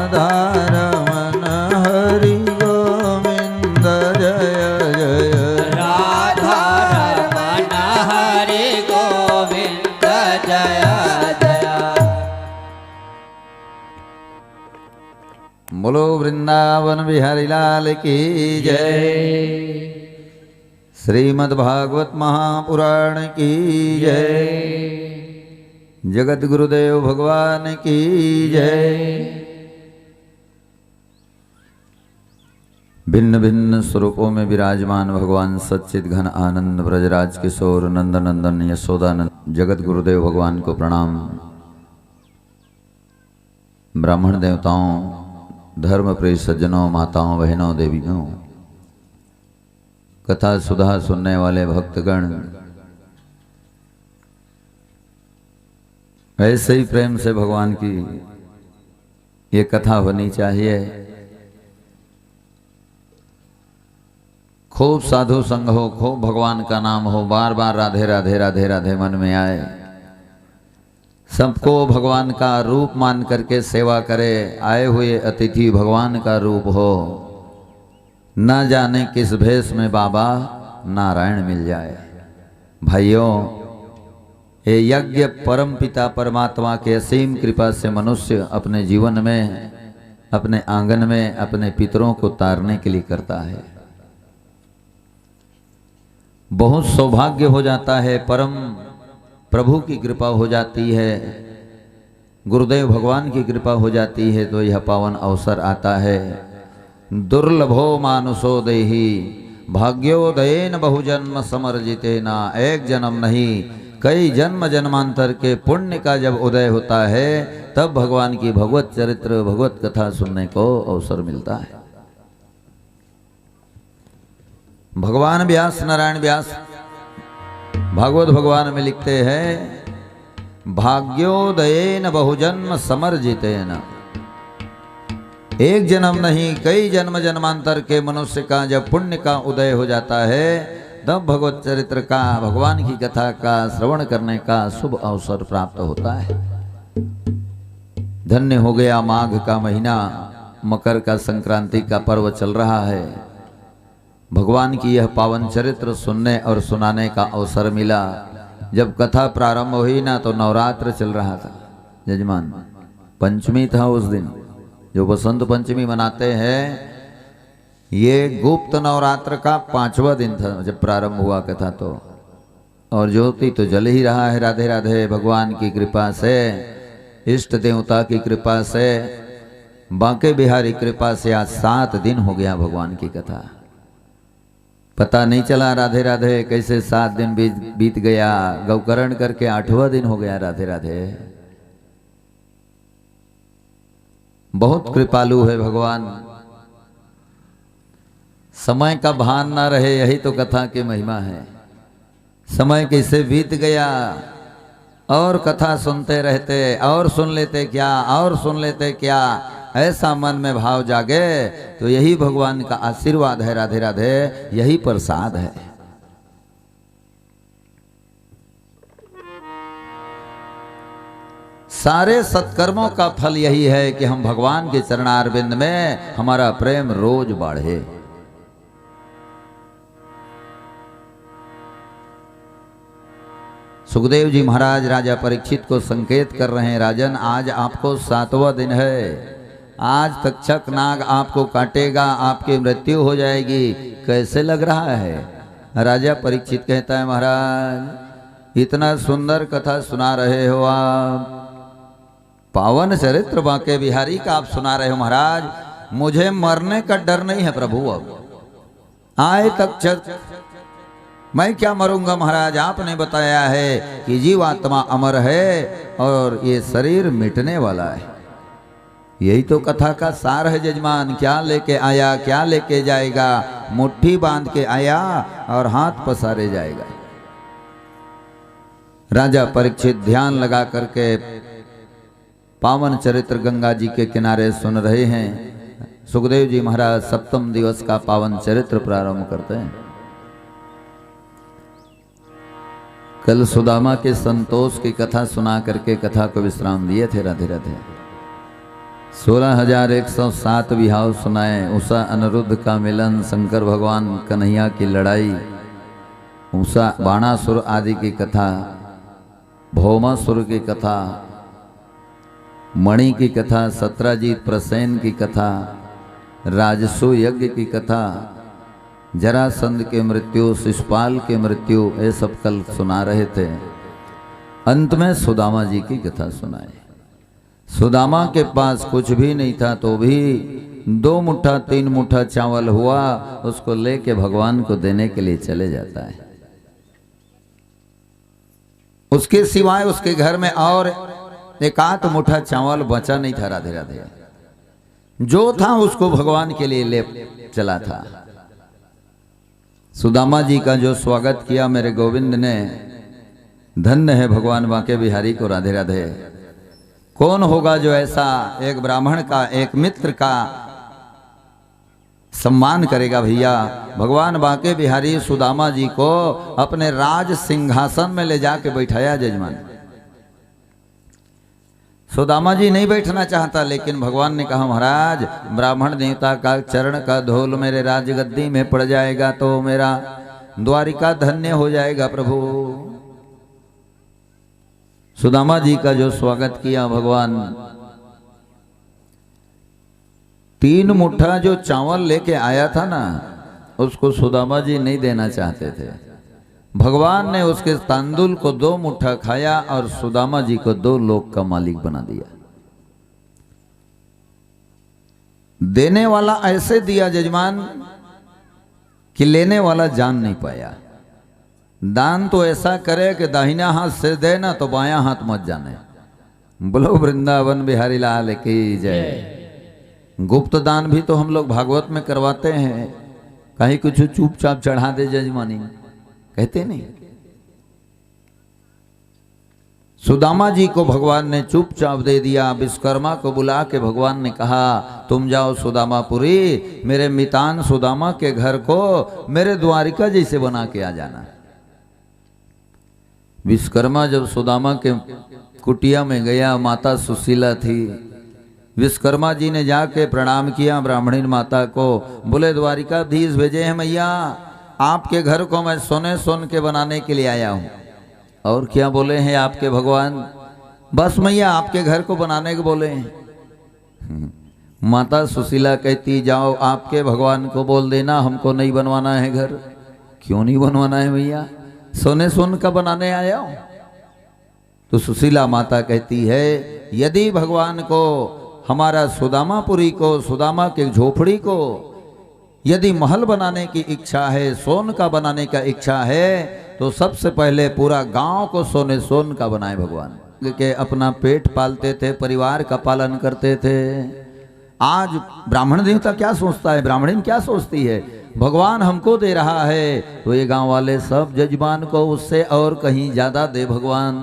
राधारमण हरि गोविंद जय जय राधारमण हरि गोविंद जय जय। बोलो वृंदावन बिहारी लाल की जय। श्रीमद् भागवत महापुराण की जय। जगत गुरुदेव भगवान की जय। भिन्न भिन्न स्वरूपों में विराजमान भगवान सच्चिद घन आनंद ब्रजराज किशोर नंदनंदन यशोदानंद जगत गुरुदेव भगवान को प्रणाम। ब्राह्मण देवताओं, धर्म प्रिय सज्जनों, माताओं, बहनों, देवियों, कथा सुधा सुनने वाले भक्तगण, ऐसे ही प्रेम से भगवान की ये कथा होनी चाहिए। खूब साधु संग हो, खूब भगवान का नाम हो, बार बार राधे राधे राधे राधे मन में आए, सबको भगवान का रूप मान करके सेवा करे। आए हुए अतिथि भगवान का रूप हो, न जाने किस भेष में बाबा नारायण मिल जाए। भाइयों, ये यज्ञ परम पिता परमात्मा के असीम कृपा से मनुष्य अपने जीवन में, अपने आंगन में अपने पितरों को तारने के लिए करता है। बहुत सौभाग्य हो जाता है, परम प्रभु की कृपा हो जाती है, गुरुदेव भगवान की कृपा हो जाती है, तो यह पावन अवसर आता है। दुर्लभो मानुषो देहि भाग्योदयेन बहुजन्म समर्जितेना। एक जन्म नहीं, कई जन्म जन्मांतर के पुण्य का जब उदय होता है, तब भगवान की भगवत चरित्र भगवत कथा सुनने को अवसर मिलता है। भगवान व्यास, नारायण व्यास भागवत भगवान में लिखते हैं, भाग्योदयेन बहुजन्म समर्जितेन। एक जन्म नहीं, कई जन्म जन्मांतर के मनुष्य का जब पुण्य का उदय हो जाता है, तब भगवत चरित्र का, भगवान की कथा का श्रवण करने का शुभ अवसर प्राप्त होता है। धन्य हो गया माघ का महीना, मकर का संक्रांति का पर्व चल रहा है। भगवान की यह पावन चरित्र सुनने और सुनाने का अवसर मिला। जब कथा प्रारंभ हुई ना, तो नवरात्र चल रहा था यजमान, पंचमी था उस दिन, जो बसंत पंचमी मनाते हैं। ये गुप्त नवरात्र का 5वां दिन था जब प्रारंभ हुआ कथा तो, और ज्योति तो जल ही रहा है। राधे राधे भगवान की कृपा से, इष्ट देवता की कृपा से, बांके बिहारी कृपा से आज 7 दिन हो गया भगवान की कथा। पता नहीं चला राधे राधे कैसे 7 दिन बीत गया। गौकरण करके 8वां दिन हो गया। राधे राधे, बहुत कृपालु है भगवान। समय का भान ना रहे, यही तो कथा की महिमा है। समय कैसे बीत गया, और कथा सुनते रहते, और सुन लेते क्या, और सुन लेते क्या, ऐसा मन में भाव जागे तो यही भगवान का आशीर्वाद है। राधे राधे, यही प्रसाद है। सारे सत्कर्मों का फल यही है कि हम भगवान के चरणारविंद में हमारा प्रेम रोज बढ़े। सुखदेव जी महाराज राजा परीक्षित को संकेत कर रहे हैं, राजन आज आपको 7वां दिन है, आज तक्षक नाग आपको काटेगा, आपकी मृत्यु हो जाएगी, कैसे लग रहा है? राजा परीक्षित कहता है, महाराज इतना सुंदर कथा सुना रहे हो आप, पावन चरित्र बांके बिहारी का आप सुना रहे हो महाराज, मुझे मरने का डर नहीं है प्रभु। अब आए तक्षक, मैं क्या मरूंगा महाराज? आपने बताया है कि जीवात्मा अमर है और ये शरीर मिटने वाला है। यही तो कथा का सार है जजमान। क्या लेके आया, क्या लेके जाएगा? मुट्ठी बांध के आया और हाथ पसारे जाएगा। राजा परीक्षित ध्यान लगा करके पावन चरित्र गंगा जी के किनारे सुन रहे हैं। सुखदेव जी महाराज 7वें दिवस का पावन चरित्र प्रारंभ करते हैं। कल सुदामा के संतोष की कथा सुना करके कथा को विश्राम दिए थे। राधे राधे। 16,107 बिहाव सुनाए। उषा अनिरुद्ध का मिलन, शंकर भगवान कन्हैया की लड़ाई, उषा बाणासुर आदि की कथा, भौमासुर की कथा, मणि की कथा, सत्राजीत प्रसेन की कथा, राजसु यज्ञ की कथा, जरासंध के मृत्यु, शिशुपाल के मृत्यु, ये सब कल सुना रहे थे। अंत में सुदामा जी की कथा सुनाए। सुदामा के पास कुछ भी नहीं था तो भी 2 मुट्ठा 3 मुट्ठा चावल हुआ, उसको लेके भगवान को देने के लिए चले जाता है। उसके सिवाय उसके घर में और 1 मुट्ठा चावल बचा नहीं था। राधे राधे। जो था उसको भगवान के लिए ले चला था। सुदामा जी का जो स्वागत किया मेरे गोविंद ने, धन्य है भगवान बांके बिहारी को। राधे राधे। कौन होगा जो ऐसा एक ब्राह्मण का, एक मित्र का सम्मान करेगा भैया। भगवान बांके बिहारी सुदामा जी को अपने राज सिंहासन में ले जाके बैठाया जजमान। सुदामा जी नहीं बैठना चाहता, लेकिन भगवान ने कहा महाराज ब्राह्मण देवता का चरण का धूल मेरे राजगद्दी में पड़ जाएगा तो मेरा द्वारिका धन्य हो जाएगा प्रभु। सुदामा जी का जो स्वागत किया भगवान, 3 मुट्ठा जो चावल लेके आया था ना, उसको सुदामा जी नहीं देना चाहते थे। भगवान ने उसके तांदुल को 2 मुट्ठा खाया और सुदामा जी को 2 लोक का मालिक बना दिया। देने वाला ऐसे दिया जजमान कि लेने वाला जान नहीं पाया। दान तो ऐसा करे कि दाहिना हाथ से दे ना तो बायां हाथ मत जाने। बोलो वृंदावन बिहारी लाल की जय। गुप्त दान भी तो हम लोग भागवत में करवाते हैं। कहीं कुछ चुपचाप चढ़ा दे जजमानी, कहते नहीं। सुदामा जी को भगवान ने चुपचाप दे दिया। विश्वकर्मा को बुला के भगवान ने कहा तुम जाओ सुदामापुरी, मेरे मितान सुदामा के घर को मेरे द्वारिका जैसे बना के आ जाना। विश्वकर्मा जब सुदामा के कुटिया में गया, माता सुशीला थी। विश्वकर्मा जी ने जाके प्रणाम किया ब्राह्मणी माता को। बोले द्वारिकाधीश भेजे हैं मैया, आपके घर को मैं सोने सोन के बनाने के लिए आया हूँ। और क्या बोले हैं आपके भगवान? बस मैया आपके घर को बनाने को बोले हैं। माता सुशीला कहती जाओ आपके भगवान को बोल देना हमको नहीं बनवाना है घर। क्यों नहीं बनवाना है मैया? सोने सोन का बनाने आया हूँ। तो सुशीला माता कहती है यदि भगवान को हमारा सुदामापुरी को, सुदामा के झोपड़ी को यदि महल बनाने की इच्छा है, सोन का बनाने का इच्छा है, तो सबसे पहले पूरा गांव को सोने सोन का बनाए भगवान के। अपना पेट पालते थे, परिवार का पालन करते थे। आज ब्राह्मण देवता क्या सोचता है, ब्राह्मणी क्या सोचती है? भगवान हमको दे रहा है तो ये गांव वाले सब जजमान को उससे और कहीं ज्यादा दे भगवान।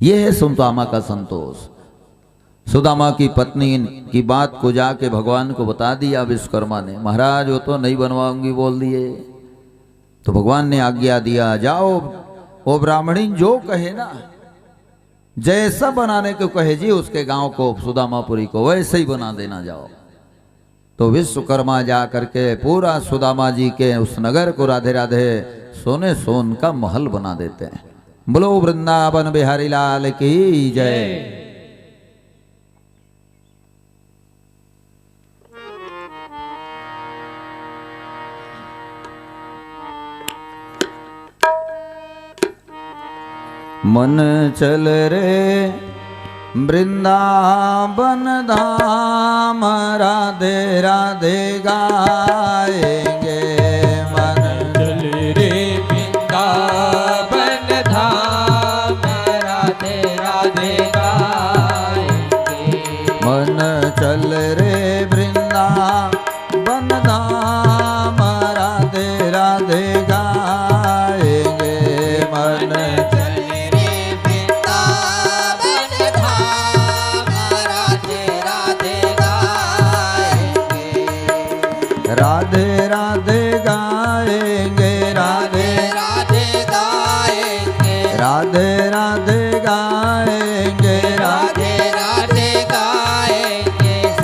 ये है सुदामा का संतोष। सुदामा की पत्नी की बात को जाके भगवान को बता दिया विश्वकर्मा ने। महाराज वो तो नहीं बनवाऊंगी बोल दिए। तो भगवान ने आज्ञा दिया जाओ वो ब्राह्मणी जो कहे ना, जैसा बनाने को कहे जी उसके गांव को, सुदामापुरी को वैसे ही बना देना जाओ। तो विश्वकर्मा जा करके पूरा सुदामा जी के उस नगर को राधे राधे सोने सोन का महल बना देते हैं। बोलो वृंदावन बिहारी लाल की जय। मन चल रे वृंदावन धाम, राधे राधे गाएंगे। मन चल रे वृंदावन धाम, राधे राधे गाएंगे। मन चल रे वृंदावन धाम, राधे राधे गाएंगे। मन राधे राधे गाएंगे, राधे राधे गाएंगे, राधे राधे गाएंगे, राधे राधे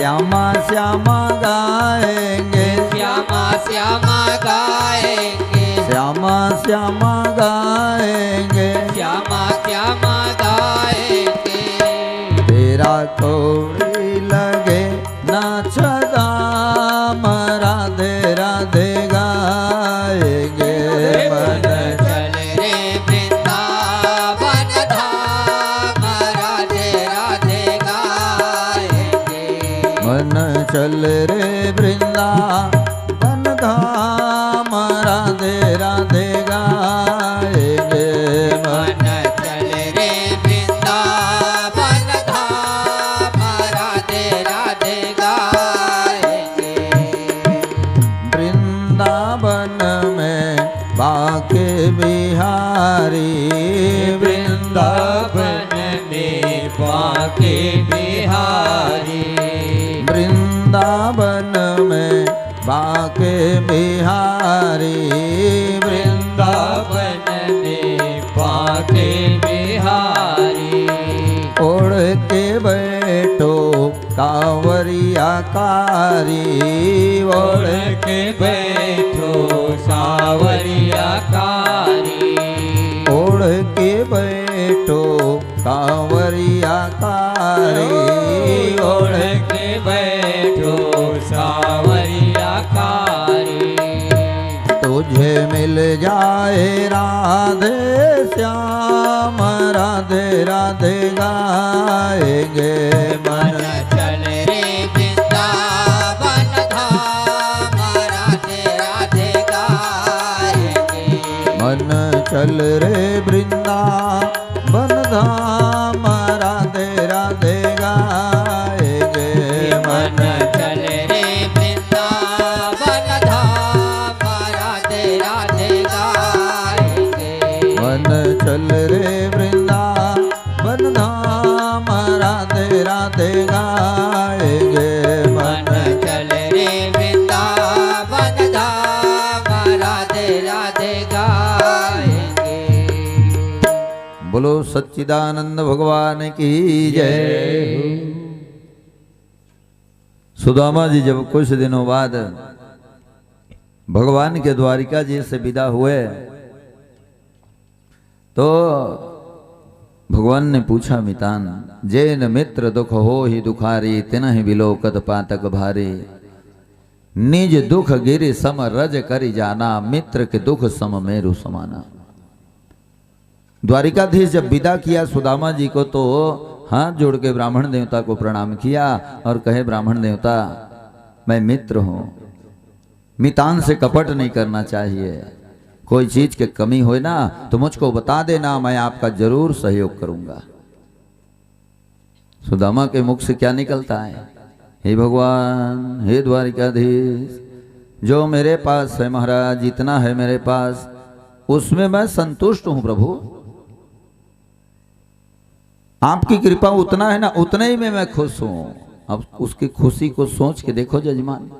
श्यामा श्यामा गाएंगे, श्यामा श्यामा गाएंगे, श्यामा श्यामा गाएंगे, श्यामा श्यामा गाएंगे। तेरा कोई लगे नाच दाम, राधे राधे गाएंगे। मन चल रे वृंदावन धाम, राधे राधे गाएंगे। मन चल रे वृंदावन धाम, राधे राधे गाएंगे। मन चल रे वृंदावन धाम, राधे राधे गाएंगे। वृंदावन में बाके बिहारी, वृंदावन में बाके बिहारी, वृंदावन में बाके बिहारी, वृंदावन में बाके बिहारी। ओढ़ के बैठो कांवरिया कारी, ओढ़ के बैठो सावरिया कारी, ओढ़ के बैठो कांवरिया कारी, ओढ़ के बैठो सावरिया कारी। तुझे मिल जाए राधे श्याम, राधे राधे गाएंगे। मन चल रे वृंदावन धाम, राधे राधे गाएंगे। मन चल रे वृंदावन धाम, राधे राधे गाएंगे। मन चल रे वृंदावन धाम, राधे राधे गाएंगे। मन चल रे वृंदावन धाम, राधे राधे गाएंगे। मन चल रे वृंदावन धाम, राधे राधे गाएंगे। बोलो सच्चिदानंद भगवान की जय। सुदामा जी जब कुछ दिनों बाद भगवान के द्वारिका जी से विदा हुए तो भगवान ने पूछा, मितान जैन मित्र दुख हो ही दुखारी, तिनहि बिलोकत पातक भारी। निज दुख गिरि सम रज करि जाना, मित्र के दुख सम मेरु समाना। द्वारिकाधीश जब विदा किया सुदामा जी को तो हाथ जोड़ के ब्राह्मण देवता को प्रणाम किया और कहे, ब्राह्मण देवता मैं मित्र हूं, मितान से कपट नहीं करना चाहिए। कोई चीज की कमी हो ना तो मुझको बता देना, मैं आपका जरूर सहयोग करूंगा। सुदामा के मुख से क्या निकलता है, हे भगवान, हे द्वारिकाधीश, जो मेरे पास है महाराज, जितना है मेरे पास उसमें मैं संतुष्ट हूं प्रभु। आपकी कृपा उतना है ना, उतने ही में मैं खुश हूं। अब उसकी खुशी को सोच के देखो जजमान,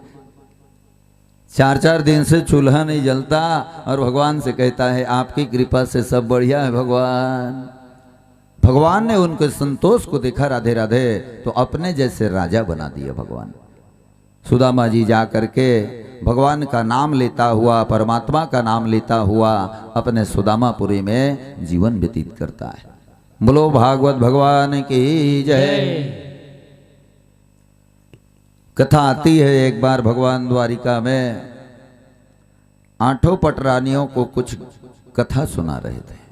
4-4 दिन से चूल्हा नहीं जलता और भगवान से कहता है आपकी कृपा से सब बढ़िया है भगवान। भगवान ने उनके संतोष को देखा, राधे राधे, तो अपने जैसे राजा बना दिया भगवान। सुदामा जी जा करके भगवान का नाम लेता हुआ, परमात्मा का नाम लेता हुआ अपने सुदामापुरी में जीवन व्यतीत करता है। बोलो भागवत भगवान की जय। कथा आती है, एक बार भगवान द्वारिका में 8 पटरानियों को कुछ कथा सुना रहे थे।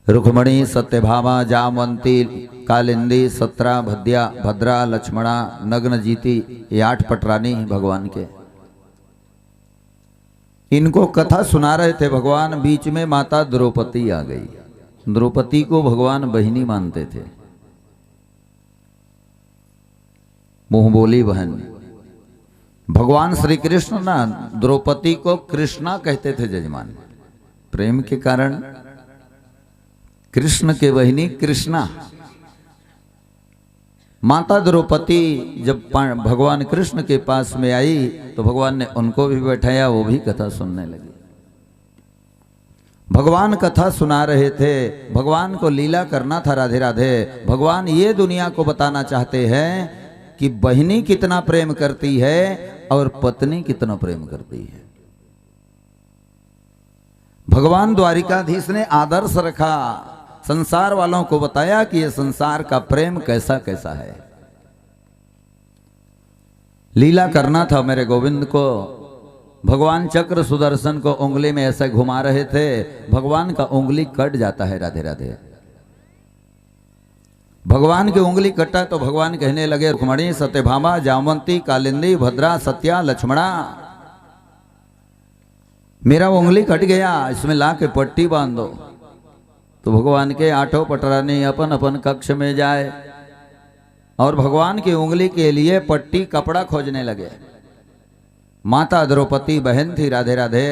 रुक्मणी, सत्यभामा, जामवंती, कालिंदी, सत्रा, भद्या, भद्रा, लक्ष्मणा, नग्नजीती, ये 8 पटरानी भगवान के। इनको कथा सुना रहे थे भगवान। बीच में माता द्रौपदी आ गई। द्रौपदी को भगवान बहिनी मानते थे, मुंह बोली बहन। भगवान श्री कृष्ण ना द्रौपदी को कृष्णा कहते थे जजमान, प्रेम के कारण कृष्ण के बहिनी कृष्णा। माता द्रौपदी जब भगवान कृष्ण के पास में आई तो भगवान ने उनको भी बैठाया, वो भी कथा सुनने लगी। भगवान कथा सुना रहे थे, भगवान को लीला करना था। राधे राधे। भगवान ये दुनिया को बताना चाहते हैं कि बहिनी कितना प्रेम करती है और पत्नी कितना प्रेम करती है। भगवान द्वारिकाधीश ने आदर्श रखा, संसार वालों को बताया कि यह संसार का प्रेम कैसा कैसा है। लीला करना था मेरे गोविंद को। भगवान चक्र सुदर्शन को उंगली में ऐसे घुमा रहे थे, भगवान का उंगली कट जाता है। राधे राधे। भगवान की उंगली कटा तो भगवान कहने लगे, रुक्मणी, सत्यभामा, जामवंती, कालिंदी, भद्रा, सत्या, लक्ष्मणा, मेरा उंगली कट गया, इसमें ला के पट्टी बांध दो। तो भगवान के आठों पटरानी अपन अपन कक्ष में जाए और भगवान की उंगली के लिए पट्टी कपड़ा खोजने लगे। माता द्रौपदी बहन थी, राधे राधे,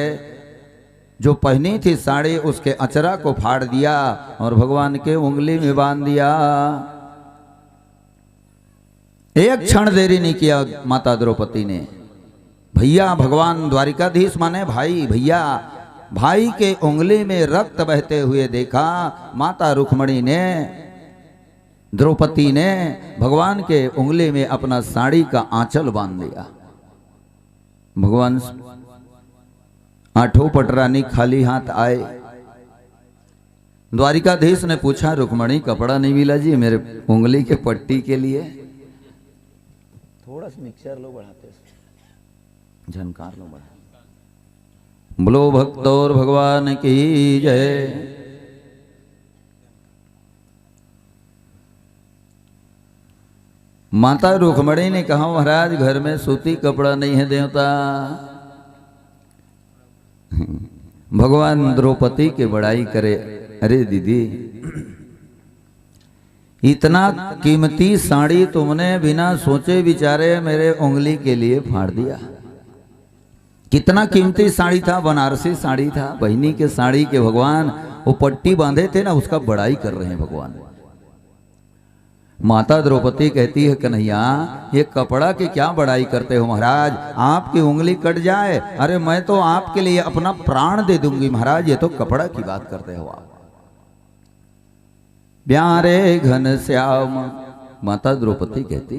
जो पहनी थी साड़ी, उसके अचरा को फाड़ दिया और भगवान के उंगली में बांध दिया। एक क्षण देरी नहीं किया माता द्रौपदी ने। भैया, भगवान द्वारिकाधीश माने भाई, भैया, भाई के उंगली में रक्त बहते हुए देखा। माता रुक्मणी ने, द्रौपदी ने भगवान के उंगली में अपना साड़ी का आंचल बांध दिया। भगवान आठों पटरानी खाली हाथ आए। द्वारिकाधीश ने पूछा, रुक्मणी, कपड़ा नहीं मिला जी मेरे उंगली के पट्टी के लिए? थोड़ा सा मिक्सर लो, बढ़ाते झनकार लो, बढ़ा। बोलो भक्तोर भगवान की जय। माता रुक्मणी ने कहा, महाराज घर में सूती कपड़ा नहीं है देवता। भगवान द्रौपदी के बड़ाई करे, अरे दीदी, इतना कीमती साड़ी तुमने बिना सोचे विचारे मेरे उंगली के लिए फाड़ दिया। कितना कीमती साड़ी था, बनारसी साड़ी था, बहिनी के साड़ी के भगवान वो पट्टी बांधे थे ना, उसका बड़ाई कर रहे हैं भगवान। माता द्रौपदी कहती है, कन्हैया, ये कपड़ा की क्या बड़ाई करते हो महाराज, आपकी उंगली कट जाए, अरे मैं तो आपके लिए अपना प्राण दे दूंगी महाराज, ये तो कपड़ा की बात करते हो आप। प्यारे घनश्याम, माता द्रौपदी कहती,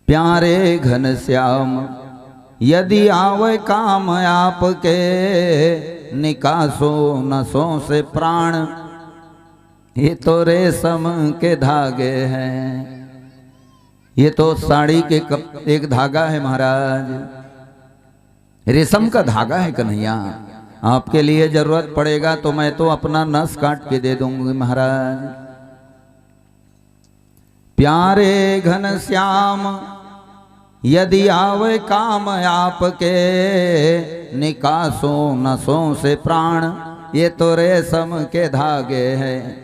प्यारे घनश्याम, यदि आवे काम आपके, निकासो नसों से प्राण, ये तो रेशम के धागे हैं। ये तो साड़ी के एक धागा है महाराज, रेशम का धागा है कन्हैया। आपके लिए जरूरत पड़ेगा तो मैं तो अपना नस काट के दे दूंगी महाराज। प्यारे घनश्याम, यदि आवे काम आपके, निकासो नसों से प्राण, ये तो रेशम के धागे हैं,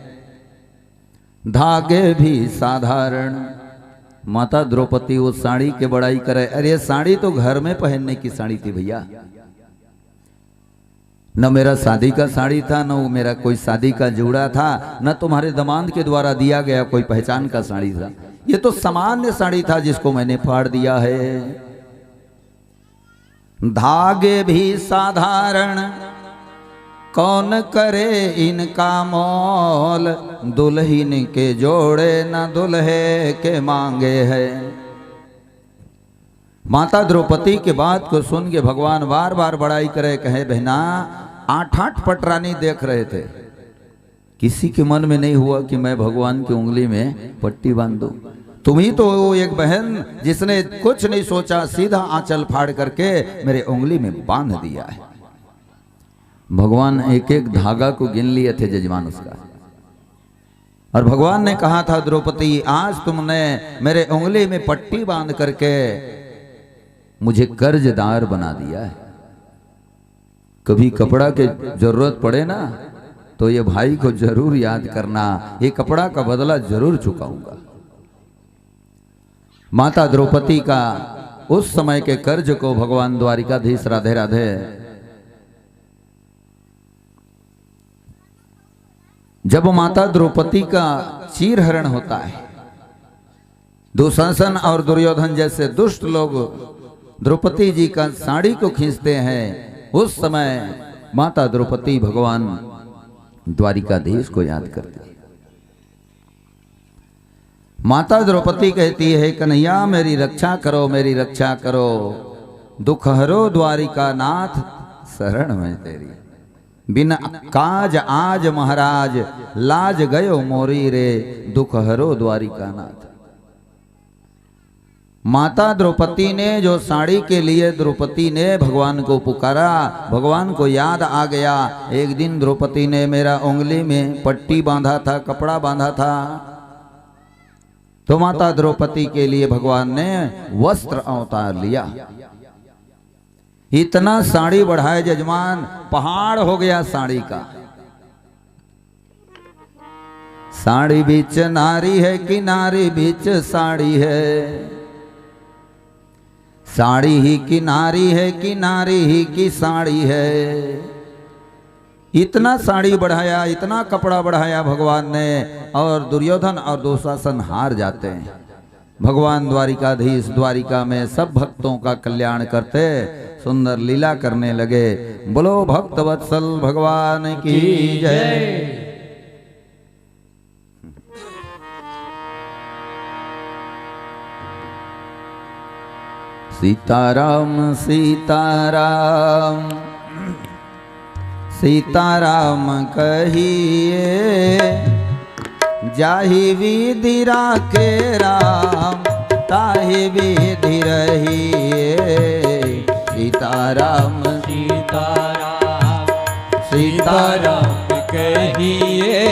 धागे भी साधारण। माता द्रौपदी वो साड़ी के बड़ाई करे, अरे साड़ी तो घर में पहनने की साड़ी थी भैया, न मेरा शादी का साड़ी था, न वो मेरा कोई शादी का जोड़ा था, न तुम्हारे दामाद के द्वारा दिया गया कोई पहचान का साड़ी था। ये तो सामान्य साड़ी था जिसको मैंने फाड़ दिया है। धागे भी साधारण, कौन करे इनका मोल, दुल्हन के जोड़े न दुल्हे के मांगे है। माता द्रौपदी के बात को सुन के भगवान बार बार बड़ाई करे, कहे, बहना, 8-8 पटरानी देख रहे थे, किसी के मन में नहीं हुआ कि मैं भगवान की उंगली में पट्टी बांध दूं। तुम ही तो वो एक बहन जिसने कुछ नहीं सोचा, सीधा आंचल फाड़ करके मेरे उंगली में बांध दिया है। भगवान एक एक धागा को गिन लिए थे जजमान उसका, और भगवान ने कहा था, द्रौपदी, आज तुमने मेरे उंगली में पट्टी बांध करके मुझे कर्जदार बना दिया है। कभी कपड़ा के जरूरत पड़े ना तो ये भाई को जरूर याद करना, ये कपड़ा का बदला जरूर चुकाऊंगा। माता द्रौपदी का उस समय के कर्ज को भगवान द्वारिकाधीश, राधे राधे, जब माता द्रौपदी का चीरहरण होता है, दुशासन और दुर्योधन जैसे दुष्ट लोग द्रौपदी जी का साड़ी को खींचते हैं, उस समय माता द्रौपदी भगवान द्वारिकाधीश को याद करती है। माता द्रौपदी कहती है, कन्हैया मेरी रक्षा करो, मेरी रक्षा करो, दुख हरो द्वारिका नाथ, शरण में तेरी, बिन काज आज महाराज, लाज गयो मोरी रे, दुख हरो द्वारिका नाथ। माता द्रौपदी ने जो साड़ी के लिए द्रौपदी ने भगवान को पुकारा, भगवान को याद आ गया, एक दिन द्रौपदी ने मेरा उंगली में पट्टी बांधा था, कपड़ा बांधा था, तो माता द्रौपदी के लिए भगवान ने वस्त्र अवतार लिया। इतना साड़ी बढ़ाए जजमान, पहाड़ हो गया साड़ी का। साड़ी बीच नारी है कि नारी बीच साड़ी है, साड़ी ही की नारी है कि नारी ही की साड़ी है। इतना साड़ी बढ़ाया, इतना कपड़ा बढ़ाया भगवान ने, और दुर्योधन और दुशासन हार जाते हैं। भगवान द्वारिकाधीश द्वारिका में सब भक्तों का कल्याण करते, सुंदर लीला करने लगे। बोलो भक्त वत्सल भगवान की जय। सीताराम सीताराम सीताराम कहिए, जाहि विधि राखे राम, ताहि विधि रहिए। सीताराम सीताराम सीताराम कहिए,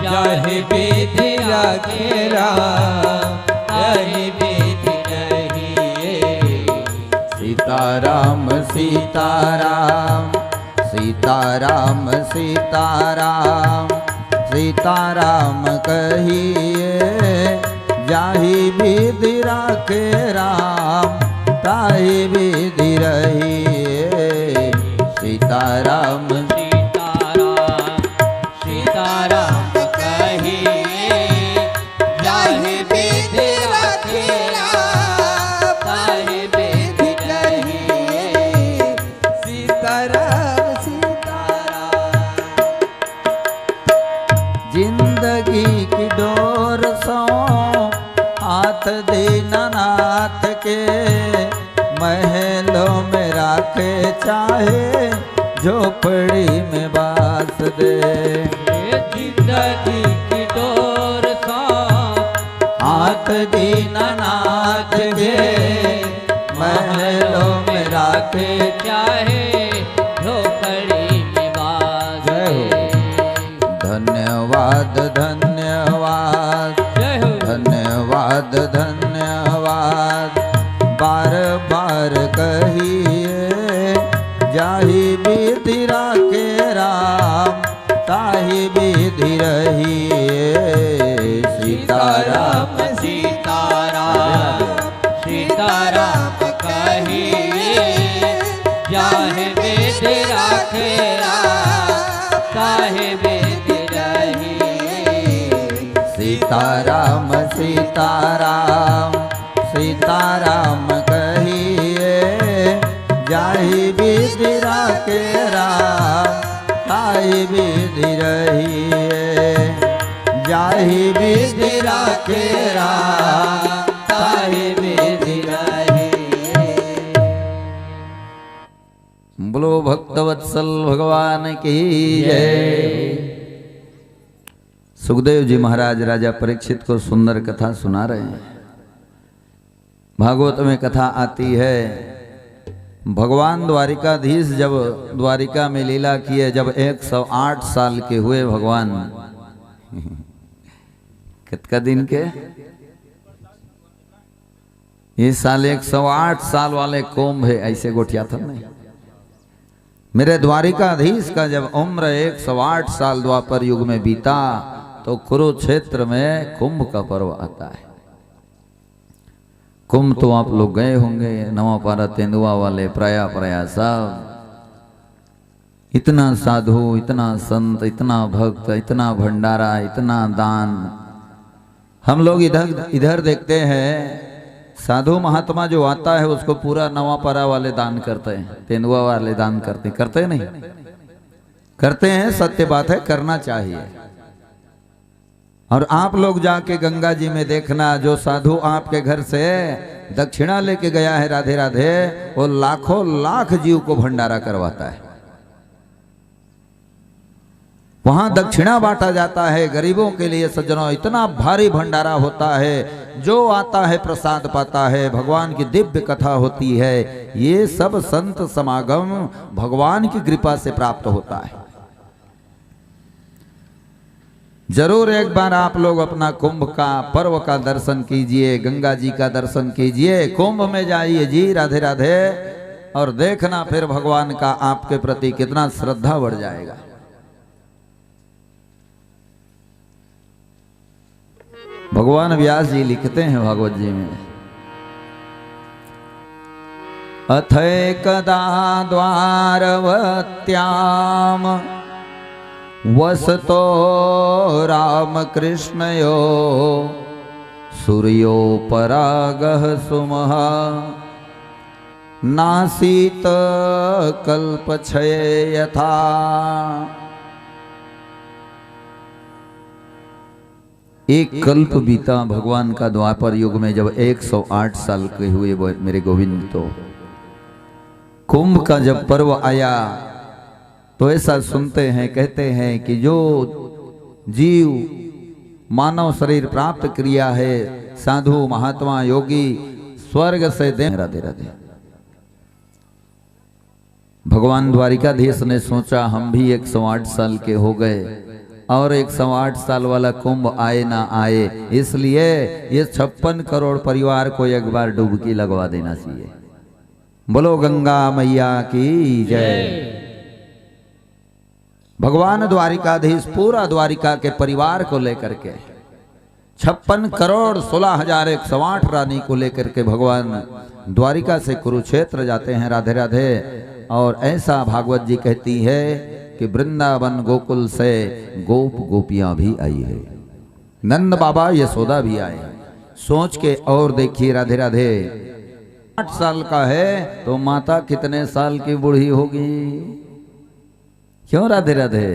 जाहि विधि राखे राम, ताहि विधि रहिए। सीताराम सीताराम सीताराम सीताराम सीताराम कहिए, जाहि विधि राखे राम, ताहि विधि रहिए। सीताराम सीताराम सीताराम कहिए, जाहि विधि राखे राम, ताहि विधि रहिए। सीताराम सीताराम। जिंदगी की डोर सो हाथ दीनानाथ के, महलों में राखे चाहे झोपड़ी में बास दे। जिंदगी की डोर सा हाथ दीनानाथ के, महलों में राखे चाहे झोपड़ी में बास दे। धन्यवाद धन्यवाद जय हो धन्यवाद धन्यवाद, बार बार कहिए, जाहि विधि राखे राम, ताहि विधि रहिए। सीताराम सीताराम सीताराम कहिए, जाहि विधि राखे राम, ताहि विधि रहिए। सीताराम सीताराम सीताराम कहिए, जाहि विधि राखे राम, ताहि विधि रहिए। जाहि विधि राखे राम, ताहि विधि रहिए। बोलो भक्तवत्सल भगवान की जय। सुखदेव जी महाराज राजा परीक्षित को सुंदर कथा सुना रहे हैं। भागवत में कथा आती है, भगवान द्वारिकाधीश जब द्वारिका में लीला किए, जब 108 साल के हुए भगवान, कितना दिन के, ये साल 108 साल वाले कुंभ है, ऐसे गोठिया था नहीं। मेरे द्वारिकाधीश का जब उम्र 108 साल द्वापर युग में बीता, तो कुरुक्षेत्र में कुंभ का पर्व आता है। कुंभ तो आप लोग गए होंगे, नवापारा तेंदुआ वाले, प्रया सब, इतना साधु, इतना संत, इतना भक्त, इतना भंडारा, इतना दान। हम लोग इधर देखते हैं, साधु महात्मा जो आता है उसको पूरा नवापारा वाले दान करते हैं, तेंदुआ वाले दान करते नहीं करते हैं, सत्य बात है, करना चाहिए। और आप लोग जाके गंगा जी में देखना, जो साधु आपके घर से दक्षिणा लेके गया है राधे राधे, वो लाखों लाख जीव को भंडारा करवाता है। वहां दक्षिणा बांटा जाता है गरीबों के लिए। सज्जनों, इतना भारी भंडारा होता है, जो आता है प्रसाद पाता है, भगवान की दिव्य कथा होती है। ये सब संत समागम भगवान की कृपा से प्राप्त होता है। जरूर एक बार आप लोग अपना कुंभ का पर्व का दर्शन कीजिए, गंगा जी का दर्शन कीजिए, कुंभ में जाइए जी, राधे राधे, और देखना फिर भगवान का आपके प्रति कितना श्रद्धा बढ़ जाएगा। भगवान व्यास जी लिखते हैं भागवत जी में, अथैकदा द्वारवत्याम वसतो रामकृष्णयो सूर्यो परागः सुमः नासीत कल्पक्षये यथा। एक कल्प बीता भगवान का द्वापर युग में, जब 108 साल के हुए मेरे गोविंद। तो कुंभ का जब पर्व आया तो ऐसा सुनते हैं, कहते हैं कि जो जीव मानव शरीर प्राप्त किया है, साधु महात्मा योगी स्वर्ग से दे। राधे राधे। भगवान द्वारिकाधीश ने सोचा हम भी 108 साल के हो गए और 108 साल वाला कुंभ आए ना आए, इसलिए ये 56 करोड़ परिवार को एक बार डुबकी लगवा देना चाहिए। बोलो गंगा मैया की जय। भगवान द्वारिकाधीश पूरा द्वारिका के परिवार को लेकर के 56 करोड़ 16,108 रानी को लेकर के भगवान द्वारिका से कुरुक्षेत्र जाते हैं। राधे राधे। और ऐसा भागवत जी कहती है कि वृंदावन गोकुल से गोप गोपियां भी आई है, नंद बाबा यशोदा भी आए। सोच के और देखिए राधे राधे, 8 साल का है तो माता कितने साल की बूढ़ी होगी? क्यों राधे राधे?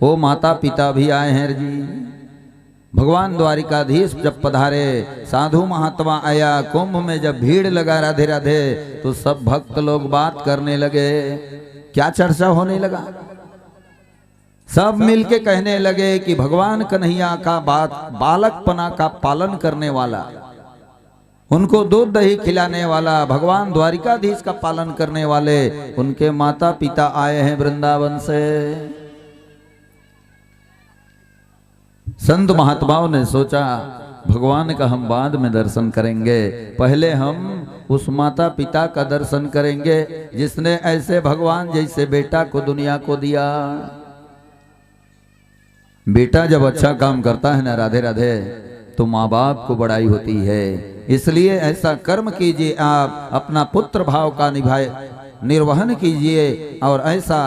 वो माता पिता भी आए हैं जी। भगवान द्वारिकाधीश जब पधारे, साधु महात्मा आया, कुंभ में जब भीड़ लगा राधे राधे, तो सब भक्त लोग बात करने लगे। क्या चर्चा होने लगा? सब मिलके कहने लगे कि भगवान कन्हैया का बालकपना का पालन करने वाला, उनको दूध दही खिलाने वाला, भगवान द्वारिकाधीश का पालन करने वाले उनके माता पिता आए हैं वृंदावन से। संत महात्माओं ने सोचा भगवान का हम बाद में दर्शन करेंगे, पहले हम उस माता पिता का दर्शन करेंगे जिसने ऐसे भगवान जैसे बेटा को दुनिया को दिया। बेटा जब अच्छा काम करता है ना राधे राधे, तो माँ बाप को बड़ाई होती है। इसलिए ऐसा कर्म कीजिए, आप अपना पुत्र भाव का निर्वहन कीजिए और ऐसा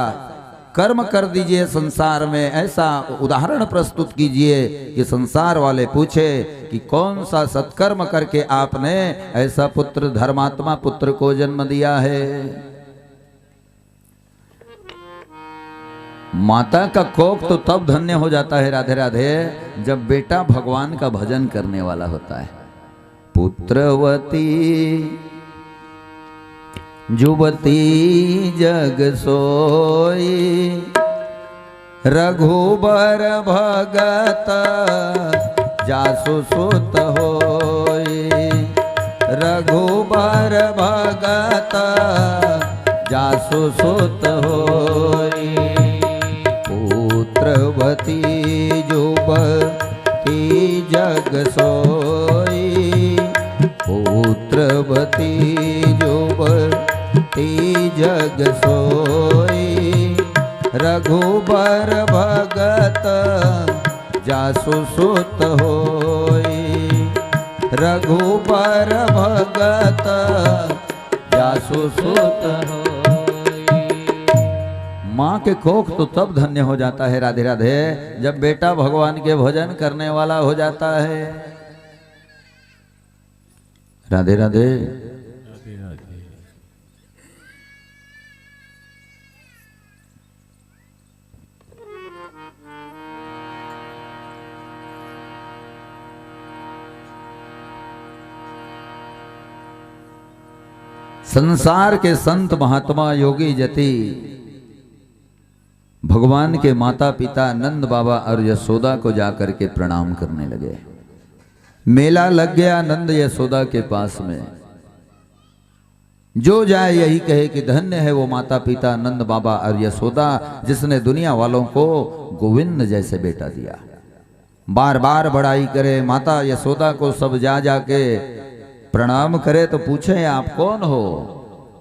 कर्म कर दीजिए संसार में, ऐसा उदाहरण प्रस्तुत कीजिए कि संसार वाले पूछे कि कौन सा सत्कर्म करके आपने ऐसा पुत्र, धर्मात्मा पुत्र को जन्म दिया है। माता का कोख तो तब धन्य हो जाता है राधे राधे, जब बेटा भगवान का भजन करने वाला होता है। पुत्रवती जुबती जग सोई, रघुबर भगत जासु सुत होई। रघुबर भगत जासु सुत होई। पुत्रवती जुबती जग सोई। पुत्रवती जुबती जग सोई। रघुबर भगत जासु सुत होई। रघुबर भगत जासु सुत होई। माँ के कोख तो तब धन्य हो जाता है राधे राधे, जब बेटा भगवान के भजन करने वाला हो जाता है। राधे राधे। संसार के संत महात्मा योगी जति भगवान के माता पिता नंद बाबा और यशोदा को जाकर के प्रणाम करने लगे। मेला लग गया नंद यशोदा के पास में। जो जाए यही कहे कि धन्य है वो माता पिता नंद बाबा और यशोदा जिसने दुनिया वालों को गोविंद जैसे बेटा दिया। बार बार बड़ाई करे माता यशोदा को सब जा जाके प्रणाम करे तो पूछे आप कौन हो,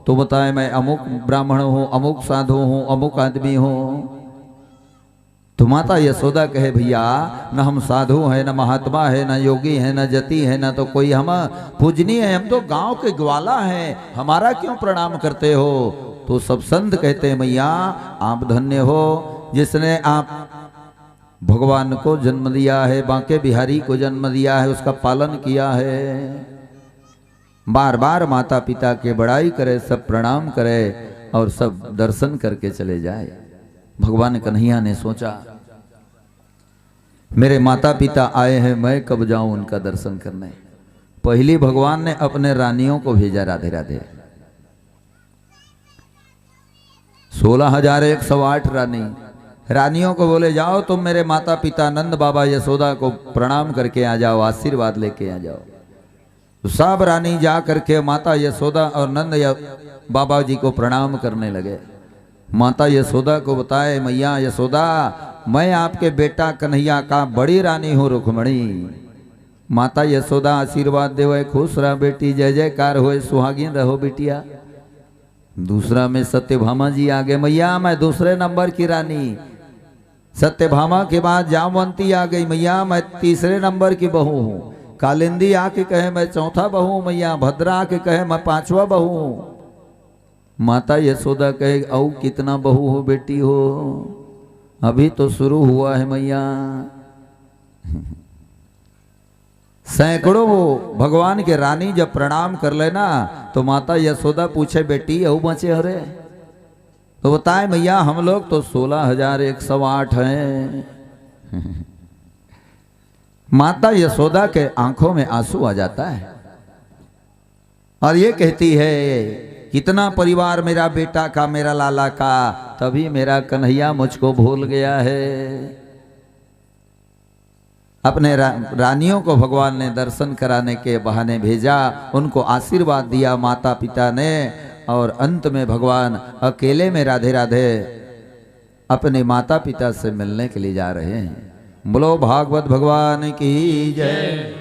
तो बताए मैं अमुक ब्राह्मण हूँ, अमुक साधु हूँ, अमुक आदमी हूँ। तो माता यशोदा कहे भैया न हम साधु हैं, न महात्मा है, न योगी है, न जति है, न तो कोई हम पूजनीय है, हम तो गांव के ग्वाला हैं, हमारा क्यों प्रणाम करते हो। तो सब संत कहते हैं मैया आप धन्य हो जिसने आप भगवान को जन्म दिया है, बांके बिहारी को जन्म दिया है, उसका पालन किया है। बार बार माता पिता के बड़ाई करे, सब प्रणाम करे और सब दर्शन करके चले जाए। भगवान कन्हैया ने सोचा मेरे माता पिता आए हैं, मैं कब जाऊं उनका दर्शन करने। पहली भगवान ने अपने रानियों को भेजा, राधे राधे 16,108 रानियों को बोले जाओ तुम मेरे माता पिता नंद बाबा यशोदा को प्रणाम करके आ जाओ, आशीर्वाद लेके आ जाओ। तो सब रानी जा करके माता यशोदा और नंद बाबा जी को प्रणाम करने लगे। माता यशोदा को बताए मैया यशोदा मैं आपके बेटा कन्हैया का बड़ी रानी हूँ रुक्मणी। माता यशोदा आशीर्वाद देवे खुश रह बेटी, जय जयकार होए, सुहागिन रहो बिटिया। दूसरा में सत्यभामा जी आ गए, मैया मैं दूसरे नंबर की रानी। सत्यभामा के बाद जामवंती आ गई, मैया मैं तीसरे नंबर की बहू हूँ। कालिंदी आके कहे मैं चौथा बहू हूँ मैया। भद्रा आके कहे मैं पांचवा बहू हूँ। माता यशोदा कहे औ कितना बहू हो बेटी हो, अभी तो शुरू हुआ है मैया। सैकड़ों भगवान के रानी जब प्रणाम कर लेना तो माता यशोदा पूछे बेटी औ बचे हरे, तो बताए मैया हम लोग तो 16,108 हैं। माता यशोदा के आंखों में आंसू आ जाता है और ये कहती है कितना परिवार मेरा बेटा का, मेरा लाला का, तभी मेरा कन्हैया मुझको भूल गया है। अपने रानियों को भगवान ने दर्शन कराने के बहाने भेजा, उनको आशीर्वाद दिया माता पिता ने, और अंत में भगवान अकेले में राधे राधे अपने माता पिता से मिलने के लिए जा रहे हैं। बोलो भागवत भगवान की जय।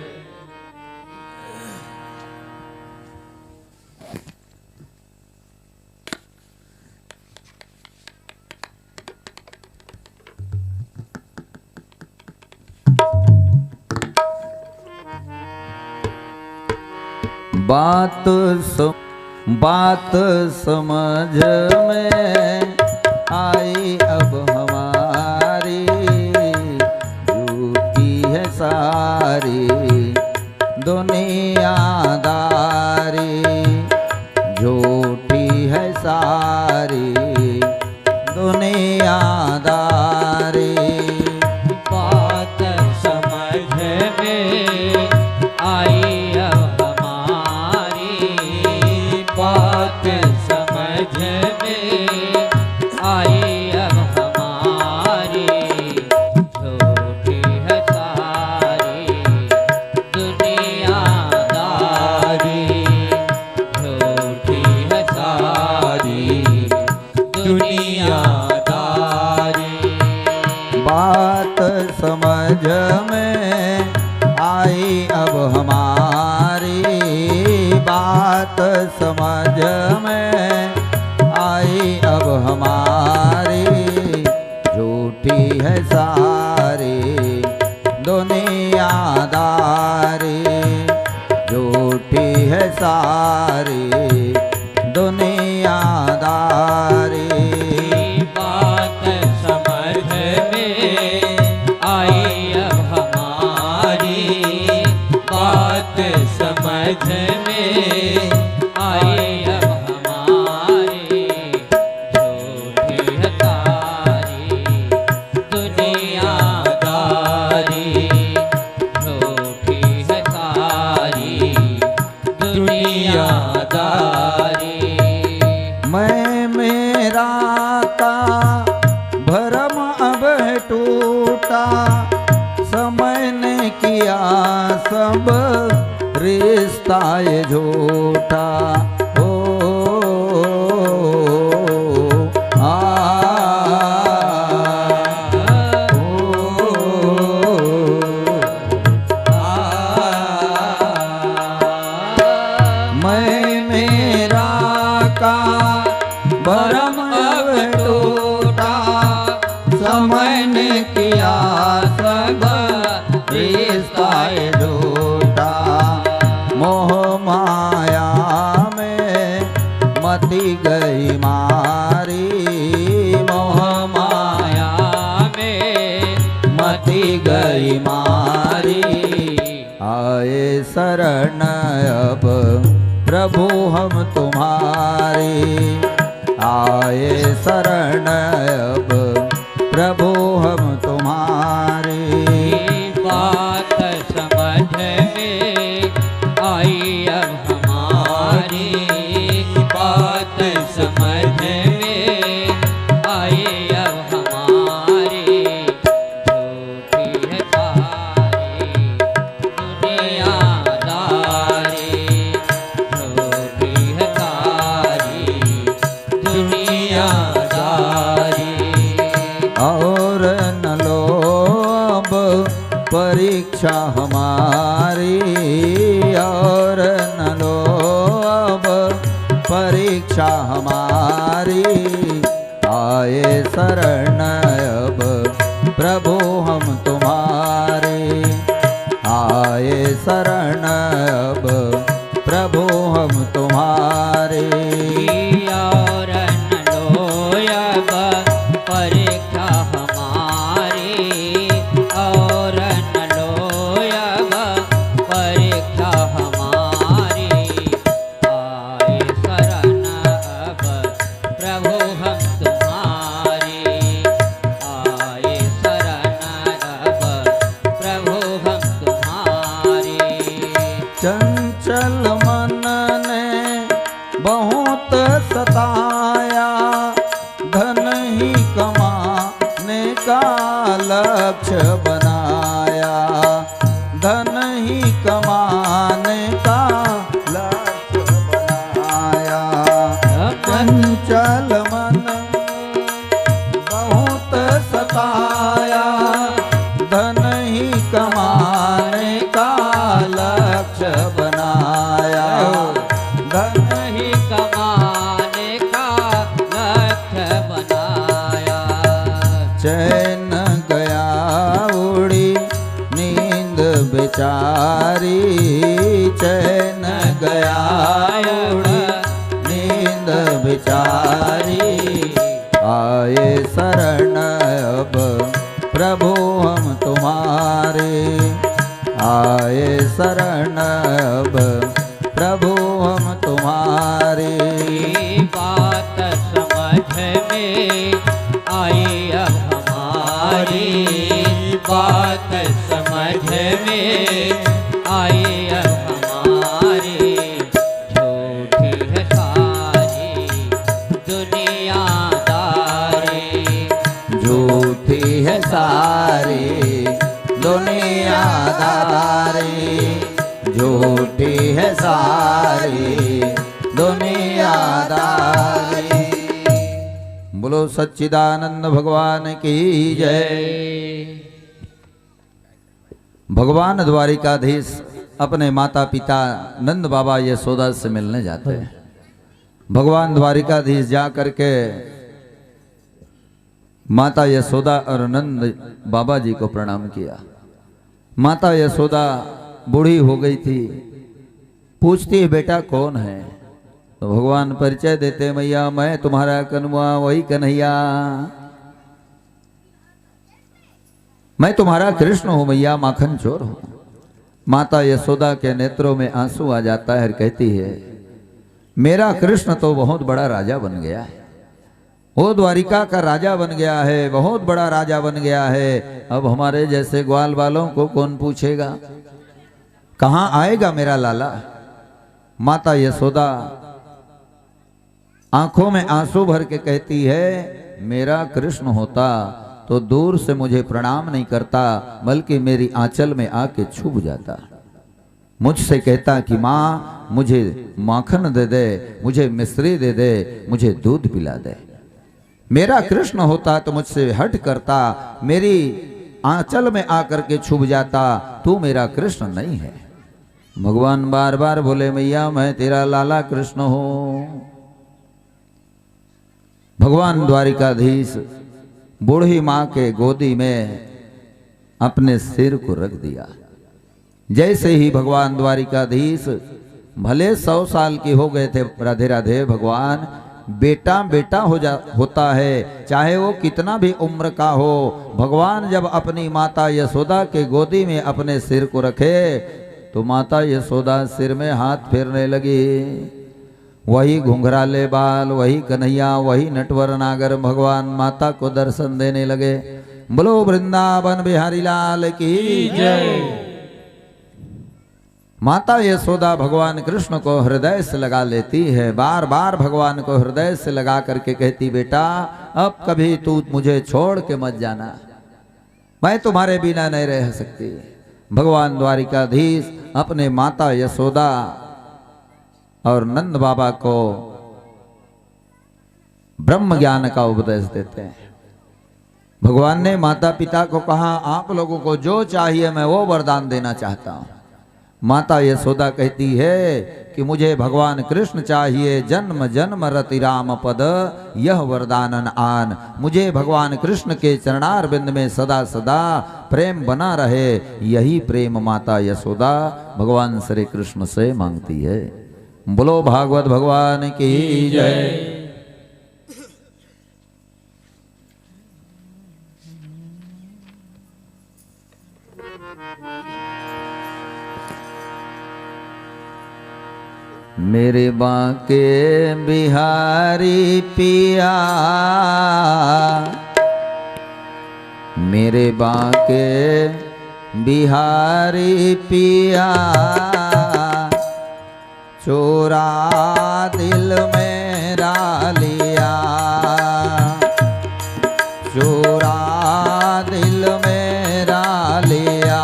बात समझ में आई अब हमारी, झूठी है सारी दुनियादारी, झूठी है सारी दुनियादारी। बात समझ में आई अब हमारी, बात समझ में आई अब हमारी, झूठी है सारी दुनियादारी, झूठी है सारी दुनियादारी। बात समझ में आई अब हमारी, बात समझ में आई अब हमारी, झूठी है सारी दुनियादारी, झूठी है सारी दुनियादारी। बात समझ में आई अब हमारी, बात समझ में आई अब हमारी, झूठी है सारी दुनियादारी, झूठी है सारी दुनियादारी। सब रिश्ता ये झूठा। ओ आ मैं मेरा का भरम अब टूटा, समय ने किया सब रिश्ता ये झूठा। मोह माया में मती गई मारी, मोह माया में मती गई मारी। आए शरण अब प्रभु हम तुम्हारे, आए शरण अब प्रभु हम तुम्हारे। बात समझ में आई अब हमारी, बात समझ में आई अब हमारी। झूठी है सारी दुनियादारी, झूठी है सारी दुनियादारी। और न लो अब परीक्षा हमारी, और न लो अब परीक्षा हमारी। आए शरण अब प्रभु हम तुम्हारे, आए शरण अब प्रभु हम तुम्हारे। और न लो अब परीक्षा हमारी, और न लो अब परीक्षा हमारी। आए शरण अब प्रभु हम तुम्हारे, आए शरण अब प्रभु हम तुम्हारे। चंचल मन ने बहुत सताया, धन ही कमाने का लक्ष्य बनाया, धन ही कमाने का लक्ष्य बनाया। चंचल मन बहुत सताया, धन ही कमाने का लक्ष्य बनाया, धन ही कमाने का लक्ष्य बनाया। चैन गया उड़ी नींद बेचारी, चैन गया उड़ी नींद बेचारी। आए शरण अब प्रभु हम तुम्हारे, आए शरण अब प्रभु हम तुम्हारे। बात समझ में आई अब हमारी, बात समझ में आई अब हमारी। झूठी है सारी दुनियादारी, झूठी है सारी दुनियादारी, झूठी है सारी दुनियादारी। बोलो सच्चिदानंद भगवान की जय। भगवान द्वारिकाधीश अपने माता पिता नंद बाबा यशोदा से मिलने जाते हैं। भगवान द्वारिकाधीश जा करके माता यशोदा और नंद बाबा जी को प्रणाम किया। माता यशोदा बूढ़ी हो गई थी, पूछती है बेटा कौन है? तो भगवान परिचय देते, मैया मैं तुम्हारा कन्वा वही कन्हैया, मैं तुम्हारा कृष्ण हूं मैया, माखन चोर हूं। माता यशोदा के नेत्रों में आंसू आ जाता है और कहती है मेरा कृष्ण तो बहुत बड़ा राजा बन गया है, वो द्वारिका का राजा बन गया है, बहुत बड़ा राजा बन गया है। अब हमारे जैसे ग्वाल वालों को कौन पूछेगा, कहां आएगा मेरा लाला? माता यशोदा आंखों में आंसू भर के कहती है मेरा कृष्ण होता तो दूर से मुझे प्रणाम नहीं करता, बल्कि मेरी आंचल में आके छुप जाता। मुझसे कहता कि माँ मुझे माखन दे दे, मुझे मिश्री दे दे, मुझे दूध पिला दे। मेरा कृष्ण होता तो मुझसे हट करता, मेरी आंचल में आकर के छुप जाता, तू मेरा कृष्ण नहीं है। भगवान बार बार बोले मैया मैं तेरा लाला कृष्ण हूं। भगवान द्वारिकाधीश बूढ़ी मां के गोदी में अपने सिर को रख दिया। जैसे ही भगवान द्वारिकाधीश भले 100 साल के हो गए थे, राधे राधे, भगवान बेटा बेटा होता है, चाहे वो कितना भी उम्र का हो। भगवान जब अपनी माता यशोदा के गोदी में अपने सिर को रखे तो माता यशोदा सिर में हाथ फेरने लगी। वही घुंघराले बाल, वही कन्हैया, वही नटवर नागर भगवान माता को दर्शन देने लगे। बोलो वृंदावन बिहारी लाल की जय। माता यशोदा भगवान कृष्ण को हृदय से लगा लेती है, बार बार भगवान को हृदय से लगा करके कहती बेटा अब कभी तू मुझे छोड़ के मत जाना, मैं तुम्हारे बिना नहीं रह सकती। भगवान द्वारिकाधीश अपने माता यशोदा और नंद बाबा को ब्रह्म ज्ञान का उपदेश देते हैं। भगवान ने माता पिता को कहा आप लोगों को जो चाहिए मैं वो वरदान देना चाहता हूं। माता यशोदा कहती है कि मुझे भगवान कृष्ण चाहिए, जन्म जन्म रति राम पद यह वरदानन आन। मुझे भगवान कृष्ण के चरणारविंद में सदा सदा प्रेम बना रहे, यही प्रेम माता यशोदा भगवान श्री कृष्ण से मांगती है। बोलो भागवत भगवान की जय। मेरे बांके बिहारी पिया, मेरे बांके बिहारी पिया, चोरा दिल मेरा लिया, चोरा दिल मेरा लिया।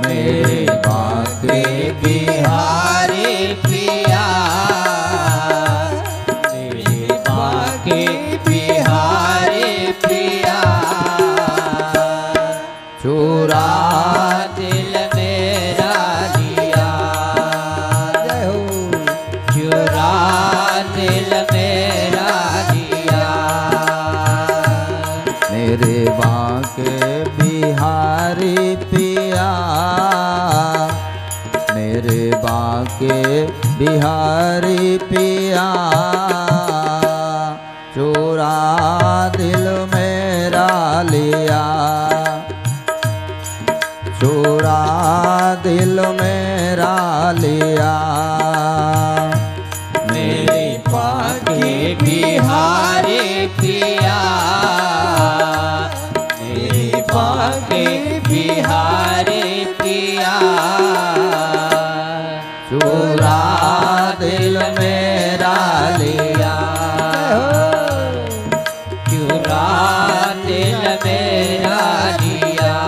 मेरे बांके बिहारी पिया, मेरे बांके बिहारी पिया, चोरा दिल मेरा लिया। जय हो। चोरा दिल मेरा लिया। मेरे बांके बिहारी पिया, मेरे बांके बिहारी पिया, चोरा दिल मेरा लिया, चोरा दिल मेरा लिया। मेरे बांके बिहारी पिया, मेरे बांके बिहारी पिया, चोरा दिल मेरा लिया, चोरा दिल मेरा लिया।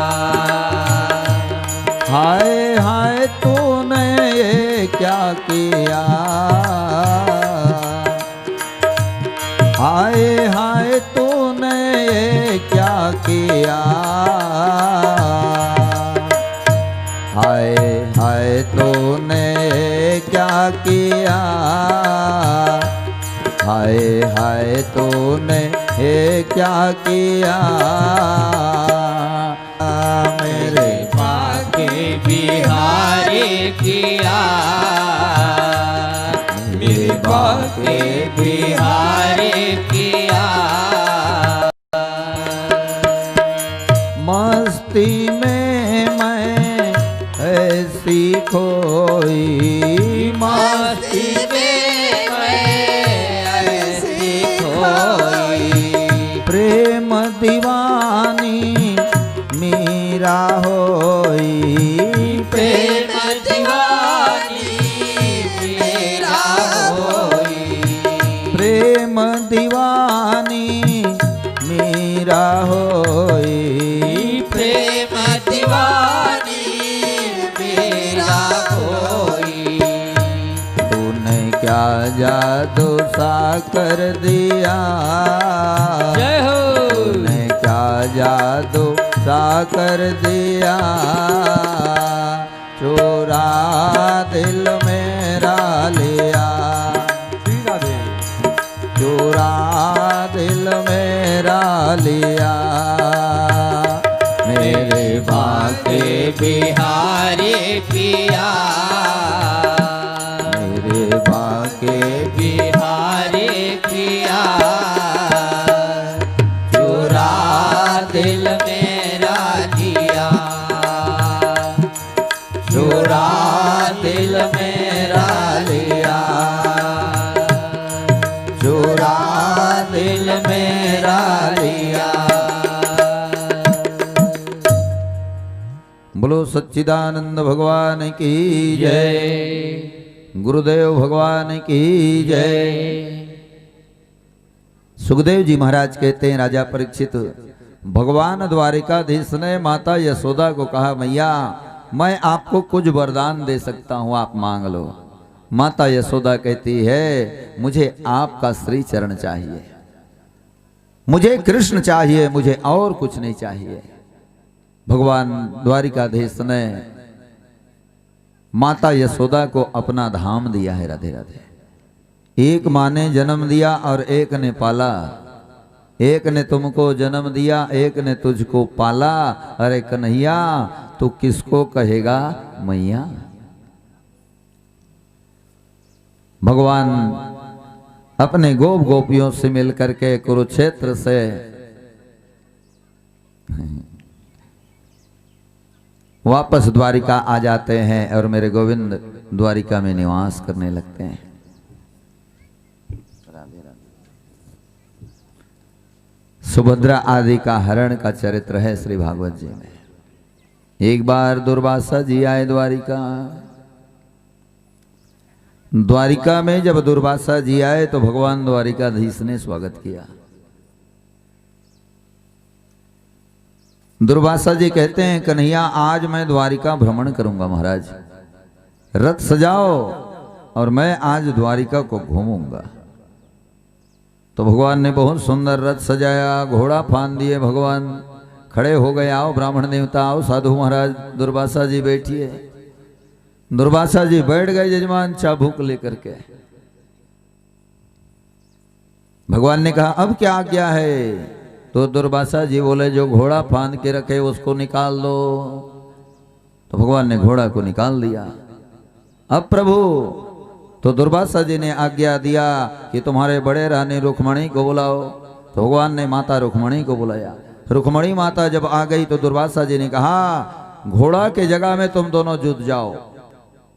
हाय हाय तूने ये क्या किया, हाय हाय तूने ये क्या किया, हाय हाय तूने क्या किया, हाय हाय तूने ये क्या किया। मेरे बांके बिहारी किया, मेरे बांके बिहारी किया। मस्ती में मैं ऐसी खोई, मस्ती में मैं ऐसी खोई, प्रेम दीवानी मीरा होई, प्रेम दीवानी मीरा होई, प्रेम दीवानी मीरा होई, प्रेम दीवानी क्या जादू सा कर दिया, जय हो। तूने क्या जादू सा कर दिया, चोरा दिल मेरा लिया, चोरा दिल मेरा लिया, मेरे बाके बिहारी पिया, मेरे बाके बिहारी पिया, चुरा दिल मेरा दिया, चुरा दिल मेरा लिया, चोरा दिल मेरा लिया। बोलो सच्चिदानंद भगवान की जय, जय गुरुदेव भगवान की जय। सुखदेव जी महाराज कहते हैं, राजा परीक्षित, भगवान द्वारिकाधीश ने माता यशोदा को कहा, मैया मैं आपको कुछ वरदान दे सकता हूं, आप मांग लो। माता यशोदा कहती है, मुझे आपका श्री चरण चाहिए, मुझे कृष्ण चाहिए, मुझे और कुछ नहीं चाहिए। भगवान द्वारिकाधीश ने माता यशोदा को अपना धाम दिया है। राधे राधे। एक माँ ने जन्म दिया और एक ने पाला, एक ने तुमको जन्म दिया, एक ने तुझको पाला। अरे कन्हैया तू किसको कहेगा मैया। भगवान अपने गोप गोपियों से मिलकर के कुरुक्षेत्र से वापस द्वारिका आ जाते हैं और मेरे गोविंद द्वारिका में निवास करने लगते हैं। सुभद्रा आदि का हरण का चरित्र है श्री भागवत जी में। एक बार दुर्वासा जी आए द्वारिका। द्वारिका में जब दुर्वासा जी आए तो भगवान द्वारिकाधीश ने स्वागत किया। दुर्वासा जी कहते हैं, कन्हैया आज मैं द्वारिका भ्रमण करूंगा महाराज, रथ सजाओ और मैं आज द्वारिका को घूमूंगा। तो भगवान ने बहुत सुंदर रथ सजाया, घोड़ा फान दिए, भगवान खड़े हो गए, आओ ब्राह्मण देवता, आओ साधु महाराज, दुर्वासा जी बैठिए। दुर्वासा जी बैठ गए यजमान चाबुक लेकर के। भगवान ने कहा अब क्या आज्ञा है। तो दुर्वासा जी बोले, जो घोड़ा फांद के रखे उसको निकाल दो। तो भगवान ने घोड़ा को निकाल दिया। अब प्रभु, तो दुर्वासा जी ने आज्ञा दिया कि तुम्हारे बड़े रानी रुक्मणी को बुलाओ। तो भगवान ने माता रुक्मणी को बुलाया। रुक्मणी माता जब आ गई तो दुर्वासा जी ने कहा, घोड़ा के जगह में तुम दोनों जुट जाओ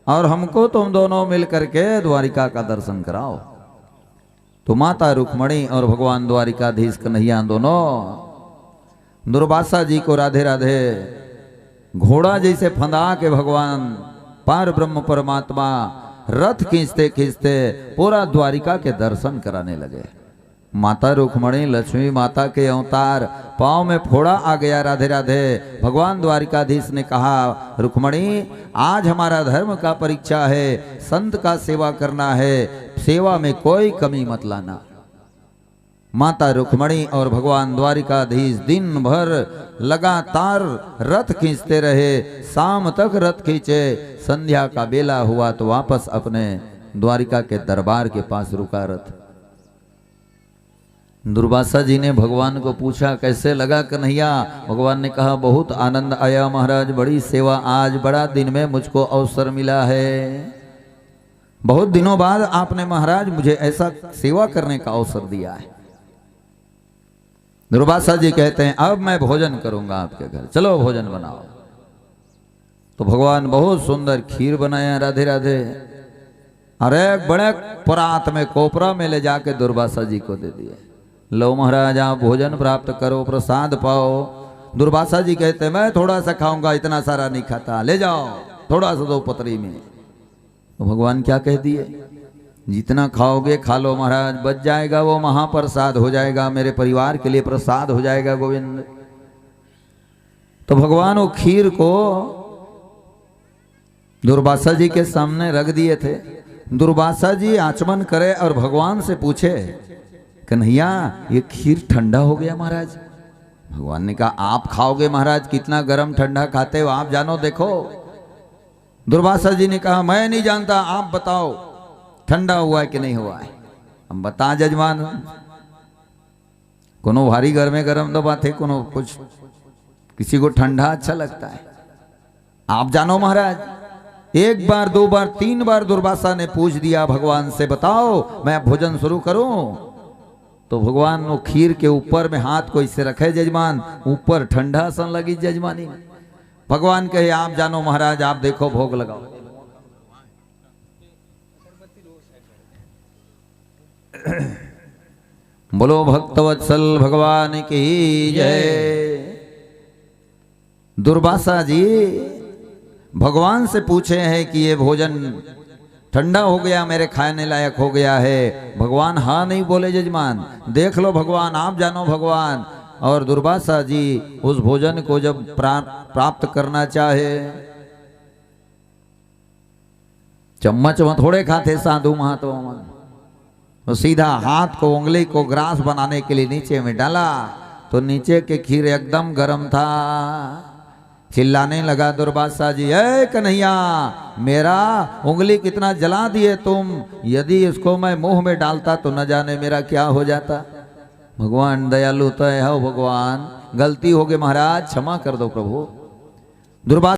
और हमको तुम दोनों मिल करके द्वारिका का दर्शन कराओ। तो माता रुक्मणी और भगवान द्वारिकाधीश कन्हैया दोनों दुर्वासा जी को राधे राधे घोड़ा जैसे फंदा के भगवान पार ब्रह्म परमात्मा रथ खींचते खींचते पूरा द्वारिका के दर्शन कराने लगे। माता रुक्मणी लक्ष्मी माता के अवतार, पांव में फोड़ा आ गया। राधे राधे। भगवान द्वारिकाधीश ने कहा, रुक्मणी आज हमारा धर्म का परीक्षा है, संत का सेवा करना है, सेवा में कोई कमी मत लाना। माता रुक्मणी और भगवान द्वारिकाधीश दिन भर लगातार रथ खींचते रहे, शाम तक रथ खींचे। संध्या का बेला हुआ तो वापस अपने द्वारिका के दरबार के पास रुका रथ। दुर्वासा जी ने भगवान को पूछा, कैसे लगा कन्हैया। भगवान ने कहा, बहुत आनंद आया महाराज, बड़ी सेवा, आज बड़ा दिन में मुझको अवसर मिला है। बहुत दिनों बाद आपने महाराज मुझे ऐसा सेवा करने का अवसर दिया है। दुर्वासा जी कहते हैं, अब मैं भोजन करूंगा आपके घर, चलो भोजन बनाओ। तो भगवान बहुत सुंदर खीर बनाया। राधे राधे। अरे बड़े परात में कोपरा में ले जाके दुर्वासा जी को दे दिए, लो महाराज आप भोजन प्राप्त करो, प्रसाद पाओ। दुर्वासा जी कहते, मैं थोड़ा सा खाऊंगा, इतना सारा नहीं खाता, ले जाओ थोड़ा सा दो पतरी में। तो भगवान क्या कह दिए, जितना खाओगे खा लो महाराज, बच जाएगा वो महाप्रसाद हो जाएगा, मेरे परिवार के लिए प्रसाद हो जाएगा गोविंद। तो भगवान वो खीर को दुर्वासा जी के सामने रख दिए थे। दुर्वासा जी आचमन करे और भगवान से पूछे, कन्हैया ये खीर ठंडा हो गया महाराज। भगवान ने कहा, आप खाओगे महाराज, कितना गर्म ठंडा खाते हो आप जानो देखो। दुर्वासा जी ने कहा, मैं नहीं जानता, आप बताओ ठंडा हुआ है कि नहीं हुआ है। हम बता जजमान, कोनो भारी गर्म तो बात है, कोनो कुछ किसी को ठंडा अच्छा लगता है, आप जानो महाराज। एक बार, दो बार, तीन बार दुर्वासा ने पूछ दिया भगवान से, बताओ मैं भोजन शुरू करूं। तो भगवान वो खीर के ऊपर में हाथ को इससे रखे जजमान, ऊपर ठंडा सन लगी जजमानी। भगवान कहे, आप जानो महाराज, आप देखो भोग लगाओ। बोलो भक्तवत्सल भगवान की जय। दुर्वासा जी भगवान से पूछे हैं कि ये भोजन ठंडा हो गया, मेरे खाने लायक हो गया है। भगवान हाँ नहीं बोले जजमान, देख लो भगवान, आप जानो भगवान। और दुर्वासा जी उस भोजन को जब प्राप्त करना चाहे, चम्मच में थोड़े खाते साधु महात्मा, तो सीधा हाथ को, उंगली को ग्रास बनाने के लिए नीचे में डाला, तो नीचे के खीर एकदम गर्म था। चिल्लाने लगा दुर्वासा जी, ए कन्हैया, मेरा उंगली कितना जला दिए तुम, यदि इसको मैं मुंह में डालता तो न जाने मेरा क्या हो जाता। भगवान दयालु तो है, हो भगवान, गलती हो गई महाराज, क्षमा कर दो प्रभु। दुर्वासा